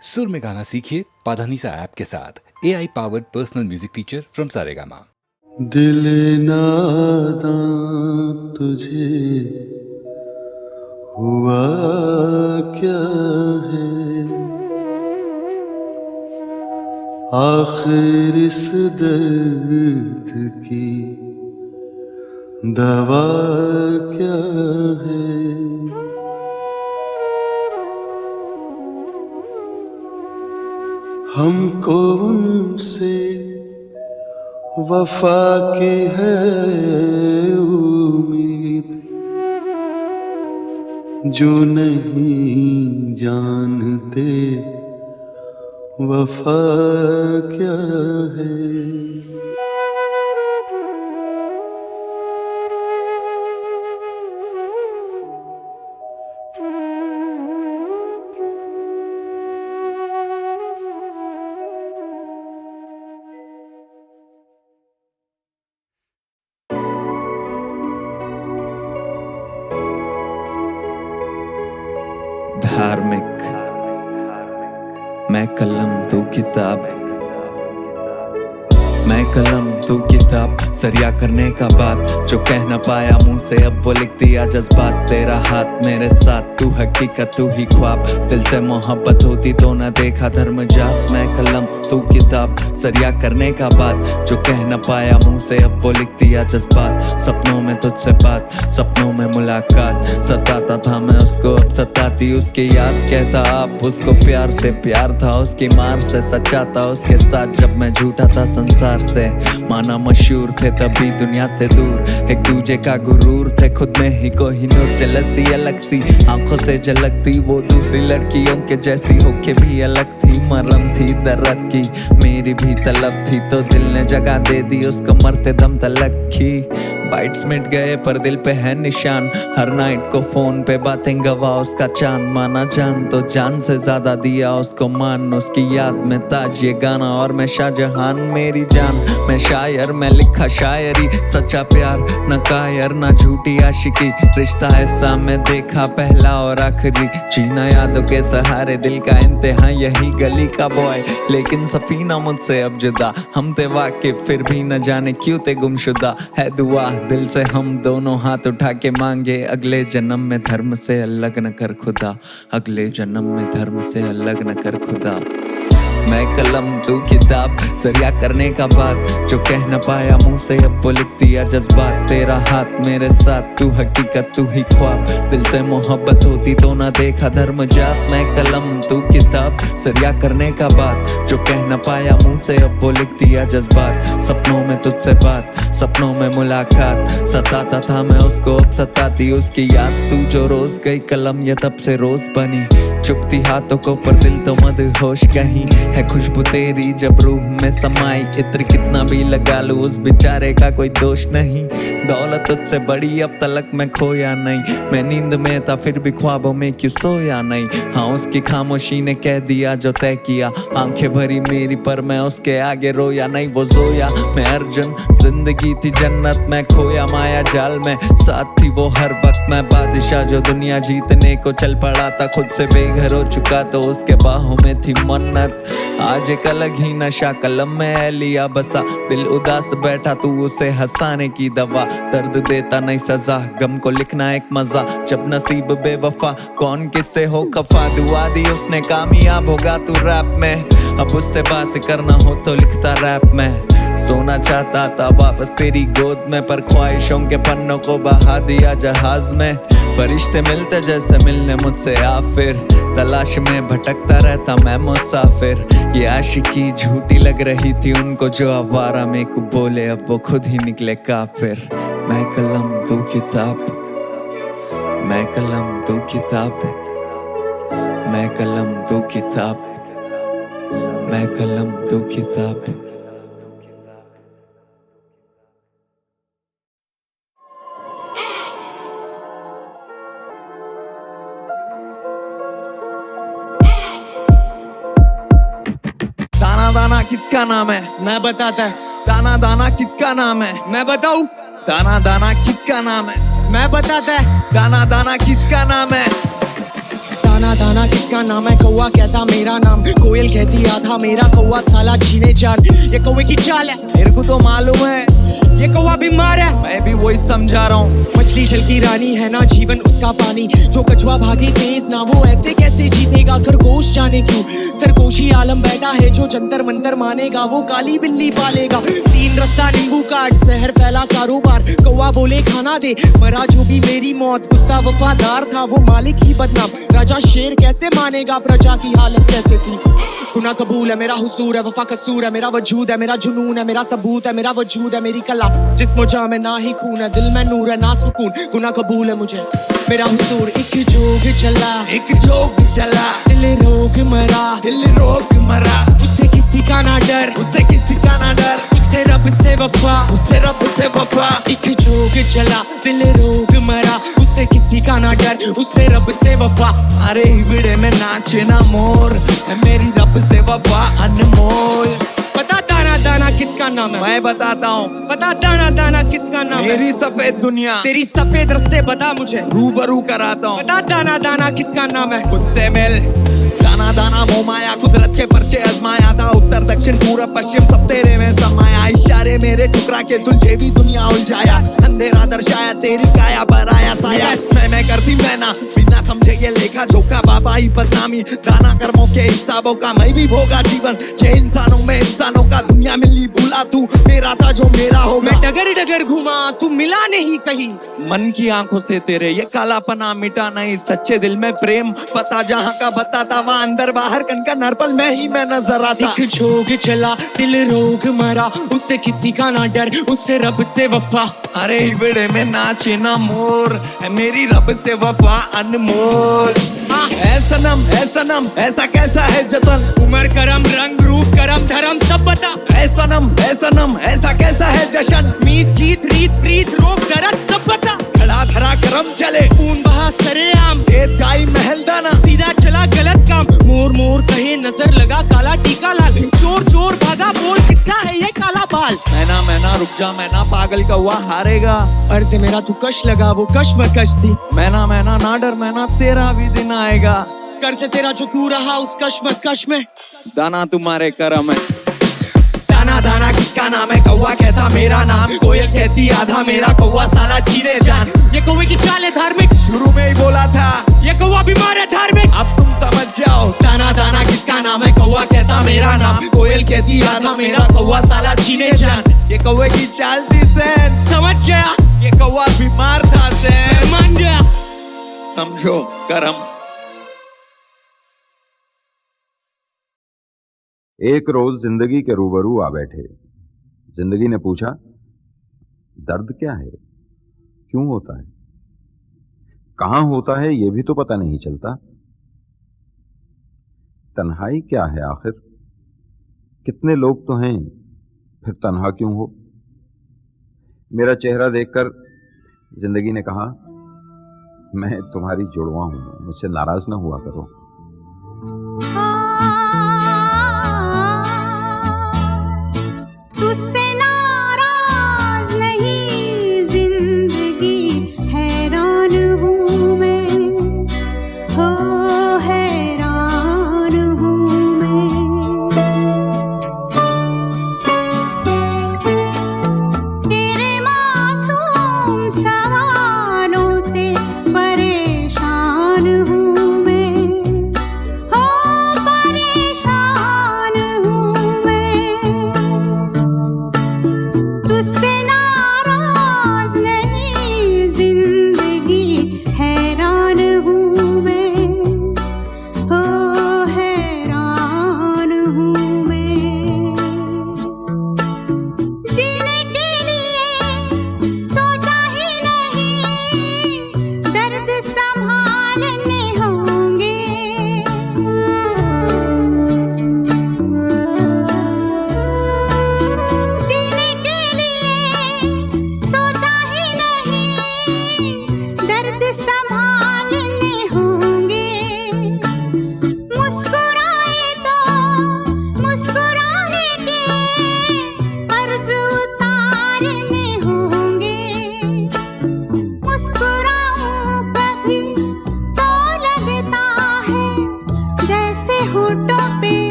सुर में गाना सीखिए पाधानीसा ऐप के साथ। AI powered personal music teacher from Saregama. दिल नादां तुझे हुआ क्या है, आखिर इस दर्द की दवा क्या है। हमको उनसे वफा की है उम्मीद, जो नहीं जानते वफा क्या है। धार्मिक मैं कलम तू किताब, मैं कलम तू किताब, सरिया करने का बात जो कह न पाया मुंह से अब वो लिख दिया जज्बात। तेरा हाथ मेरे साथ, तू हकीकत तू ही ख्वाब, दिल से मोहब्बत होती तो न देखा धर्म जात। मैं कलम तू किताब, सरिया करने का बात जो कह न पाया मुंह से अब वो लिख दिया जज्बात। सपनों में तुझसे बात, सपनों में मुलाकात, सताता था मैं उसको अब सताती उसकी याद। कहता आप उसको प्यार से प्यार था, उसकी मार से सच्चा था उसके साथ जब मैं झूठा था संसार से। माना मशहूर थे तभी दुनिया से दूर, एक दूजे का गुरूर थे खुद में ही कोहिनूर। जलसी अलग सी आंखों से झलकती वो दूसरी लड़कियों के जैसी होके भी अलग थी। मरम थी दर्द की मेरी भी तलब थी, तो दिल ने जगह दे दी उसको मरते दम तलक की। बाइट्स मिट गए पर दिल पे है निशान, हर नाइट को फोन पे बातें गवा उसका चांद। माना जान तो जान से ज्यादा दिया उसको मान, उसकी याद में ताज ये गाना और मैं शाहजहान। मेरी जान मैं शायर, मैं लिखा शायरी, सच्चा प्यार न कायर न झूठी आशिकी। रिश्ता ऐसा मैं देखा पहला और आखिरी, जीना यादों के सहारे दिल का इंतहा यही गली का बॉय। लेकिन सफीना मुझसे अब जुदा, हम थे वाकिफ फिर भी न जाने क्यों थे गुमशुदा। है दुआ दिल से हम दोनों हाथ उठा के मांगे, अगले जन्म में धर्म से अलग न कर खुदा, अगले जन्म में धर्म से अलग न कर खुदा। मैं कलम तू किताब, सरिया करने का बात जो कह न पाया मुंह से अब वो लिख दिया जज्बात। तेरा हाथ मेरे साथ, तू हकीकत तू ही ख्वाब, दिल से मोहब्बत होती तो ना देखा धर्म जात। मैं कलम तू किताब, सरिया करने का बात जो कह न पाया मुंह से अब वो लिख दिया जज्बात। सपनों में तुझसे बात, सपनों में मुलाकात, सताता था मैं उसको अब सताती उसकी याद। तू जो रोज गई कलम ये तब से रोज बनी, चुपती हाथों को पर दिल तो मदहोश कहीं। है खुशबू तेरी जब रूह में समाई, इत्र कितना भी लगा लूं उस बेचारे का कोई दोष नहीं। दौलत तुझसे बड़ी अब तलक मैं खोया नहीं, मैं नींद में था फिर भी ख्वाबों में क्यों सोया नहीं। हाँ उसकी खामोशी ने कह दिया जो तय किया, आंखें भरी मेरी पर मैं उसके आगे रोया नहीं। वो जोया मैं अर्जुन, जिंदगी थी जन्नत मैं खोया माया जाल में। साथ थी वो हर वक्त मैं बादशाह जो दुनिया जीतने को चल पड़ा था, खुद से बेघर हो चुका तो उसके बाहों में थी मन्नत। आज एक अलग ही नशा कलम में है लिया बसा, दिल उदास बैठा तू उसे हंसाने की दवा। दर्द देता नहीं सजा, गम को लिखना एक मजा, जब नसीब बेवफा कौन किससे हो खफा। दुआ दी उसने कामयाब होगा तू रैप में, अब उससे बात करना हो तो लिखता रैप में। सोना चाहता था वापस तेरी गोद में, पर ख्वाहिशों के पन्नों को बहा दिया जहाज में। फरिश्ते मिलते जैसे मिलने मुझसे आ फिर, तलाश में भटकता रहता मैं मुसाफिर। ये आशिकी झूठी लग रही थी उनको जो आवारा में को बोले, अब वो खुद ही निकले काफिर। मैं कलम तू किताब, मैं कलम तू किताब, मैं कलम तू किताब, मैं कलम तू किताब। दाना दाना किसका नाम है? मैं बताता है। दाना दाना किसका नाम है? मैं बताऊं? दाना दाना किसका नाम है? मैं बताता है। दाना दाना किसका नाम है? दाना दाना किसका नाम है, कौवा कहता मेरा नाम, कोयल कहती आधा मेरा, कौवा साला छीने जान। ये कौवे की चाल है, मेरे को तो मालूम है ये कौवा बीमार है, मैं भी वही समझा रहा हूँ। मछली जल की रानी है ना जीवन उसका पानी, जो कछुआ भागे तेज ना वो ऐसे कैसे जीतेगा, खरगोश जाने क्यों सरगोशी आलम बैठा है, जो जंतर मंतर मानेगा वो काली बिल्ली पालेगा। तीन रास्ता नींबू काट जहर फैला कारोबार, कौवा बोले खाना दे, मरा जो भी मेरी मौत, कुत्ता वफादार था वो मालिक ही बदनाम, राजा शेर कैसे मानेगा प्रजा की हालत कैसे थी। गुना कबूल है मेरा हुसूर है, वफा कसूर है मेरा वजूद है, मेरा जुनून है मेरा सबूत है, मेरा वजूद है मेरी कला, जिस्म जा में ना ही खून है, दिल में नूर है ना सुकून, गुना कबूल है मुझे मेरा हुसूर। एक जोग चला, एक जोग चला, दिल रोग मरा, दिल रोग मरा, उससे किसी का ना डर, उससे किसी का ना डर, उससे रब से वफा, उससे रब से वफा। एक जोग चला, दिल रोग मरा, उससे किसी का ना डर, उससे रब से वफा। अरे हिबड़े में नाचे ना मोर, है मेरी रब से वफा अनमोल। पता दाना दाना किसका नाम है, मैं बताता हूँ, पता दाना दाना किसका नाम है, मेरी सफेद दुनिया तेरी सफेद रस्ते बता मुझे, रूबरू कराता हूँ। पता दाना दाना किसका नाम है, खुद से मिल, दाना दाना मोह माया, कुदरत के पर्चे आजमाया था, उत्तर दक्षिण पूरब पश्चिम सब तेरे में समाया, इशारे मेरे ठुकरा के सुलझे भी दुनिया उलझाया, अंधेरा दर्शाया तेरी काया पर आया साया, मैं करती मैं ना बिना समझे ये लेखा जोखा, बाबा ही बदनामी, दाना कर्मों के हिसाबों का मैं भी भोगा जीवन, ये इंसानों में इंसानों का, दुनिया मिली भूला तू मेरा था जो मेरा होगा। मैं डगर डगर घुमा तू मिला नहीं कहीं, मन की आंखों से तेरे ये कालापना मिटा नहीं, सच्चे दिल में प्रेम पता जहाँ का बताता, वहाँ अंदर बाहर कनका नरपल में ही मैं नजर आता। एक जोग चला, दिल रोग मरा, उससे किसी का ना डर, उससे रब से वफा। अरे हिबड़े में नाचे ना मोर, है मेरी रब से वफा अनमोल। ऐ सनम ऐसा कैसा है जतन, उम्र करम रंग रूप करम धर्म सब बता, ऐ सनम ऐसा कैसा है जशन, मीत गीत रीत प्रीत रोग दर्द सब बता, खड़ा धरा करम चले खून बहा सरेआम, खेत गाई महल दाना, सीधा चला गलत काम, मोर मोर कहे नजर लगा काला टीका लाल, चोर चोर भागा बोल किसका है ये काला बाल। मैना रुक जा, मैना पागल कौवा हारेगा, अर्ज मेरा तू कश लगा वो कश में कश थी, मैना ना डर, मैना तेरा भी दिन आएगा, कर से तेरा जो तू रहा उस कश में दाना तुम्हारे करम है। दाना दाना किसका नाम है, कौवा कहता मेरा नाम, कोयल कहती आधा मेरा, कौवा साला छीने जान। ये कौवे की चाल है धार्मिक, शुरू में ही बोला था ये कौवा बीमार है धार्मिक, अब तुम समझ जाओ। दाना दाना किसका नाम है, कौवा कहता मेरा नाम, कोयल कहती आधा मेरा, कौवा साला छीने जान। ये कौवे की चाल थी सेंस, समझ गया, ये कौवा बीमार था सेंस, मान गया, समझो करम। एक रोज जिंदगी के रूबरू आ बैठे। जिंदगी ने पूछा, दर्द क्या है, क्यों होता है, कहां होता है, यह भी तो पता नहीं चलता। तन्हाई क्या है आखिर, कितने लोग तो हैं, फिर तन्हा क्यों हो। मेरा चेहरा देखकर जिंदगी ने कहा, मैं तुम्हारी जुड़वा हूं, मुझसे नाराज ना हुआ करो। तुझसे नाराज नहीं जिंदगी, हैरान हूँ मैं, हो हैरान हूँ मैं। तेरे मासूम सवालों से परेशान हूँ मैं,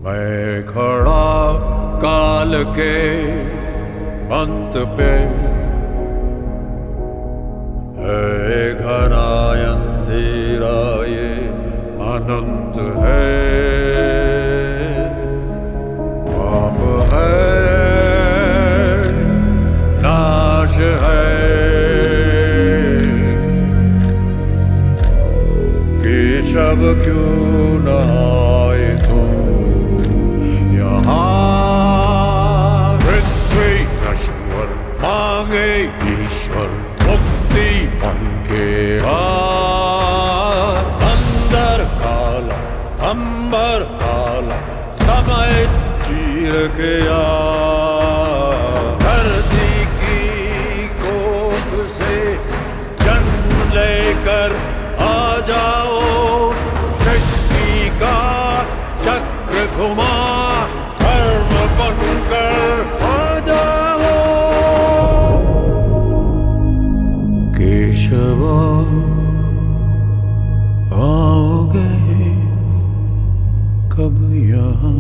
मैं खड़ा काल के अंत पे, है घना अंधेरा ये अनंत है, पाप है नाश है, केशव क्यों न आए तुम यहाँ, पृथ्वी नश्वर मांगे ईश्वर मुक्ति मन के अंदर काला अंबर काला समय चीर के धरती की कोख से जन्म लेकर आ जाओ, सृष्टि का चक्र घुमा धर्म बनकर आ जाओ, केशव आओगे कब यहाँ।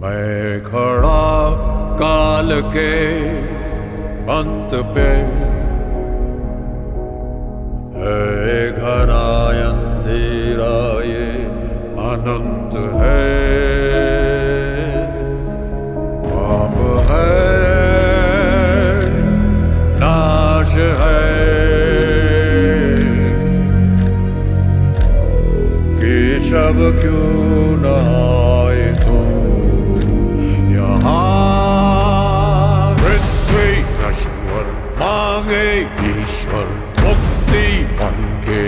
मैं खड़ा काल के अंत पे, है घना अंधेरा ये अनंत है, पाप है नाश है, केशव क्यों न आए तुम यहाँ, पृथ्वी नश्वर मांगे ईश्वर मुक्ति मन के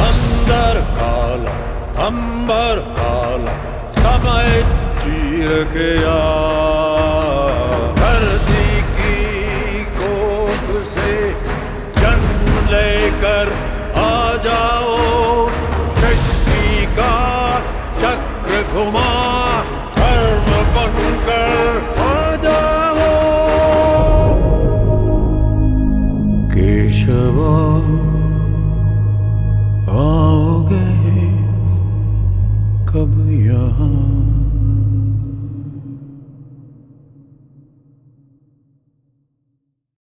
अंदर काला अंबर काला समय चीर के धरती की कोख से जन्म लेकर आ जाओ, सृष्टि का चक्र घुमा धर्म बनकर आ जाओ, केशव आओगे कब यहाँ।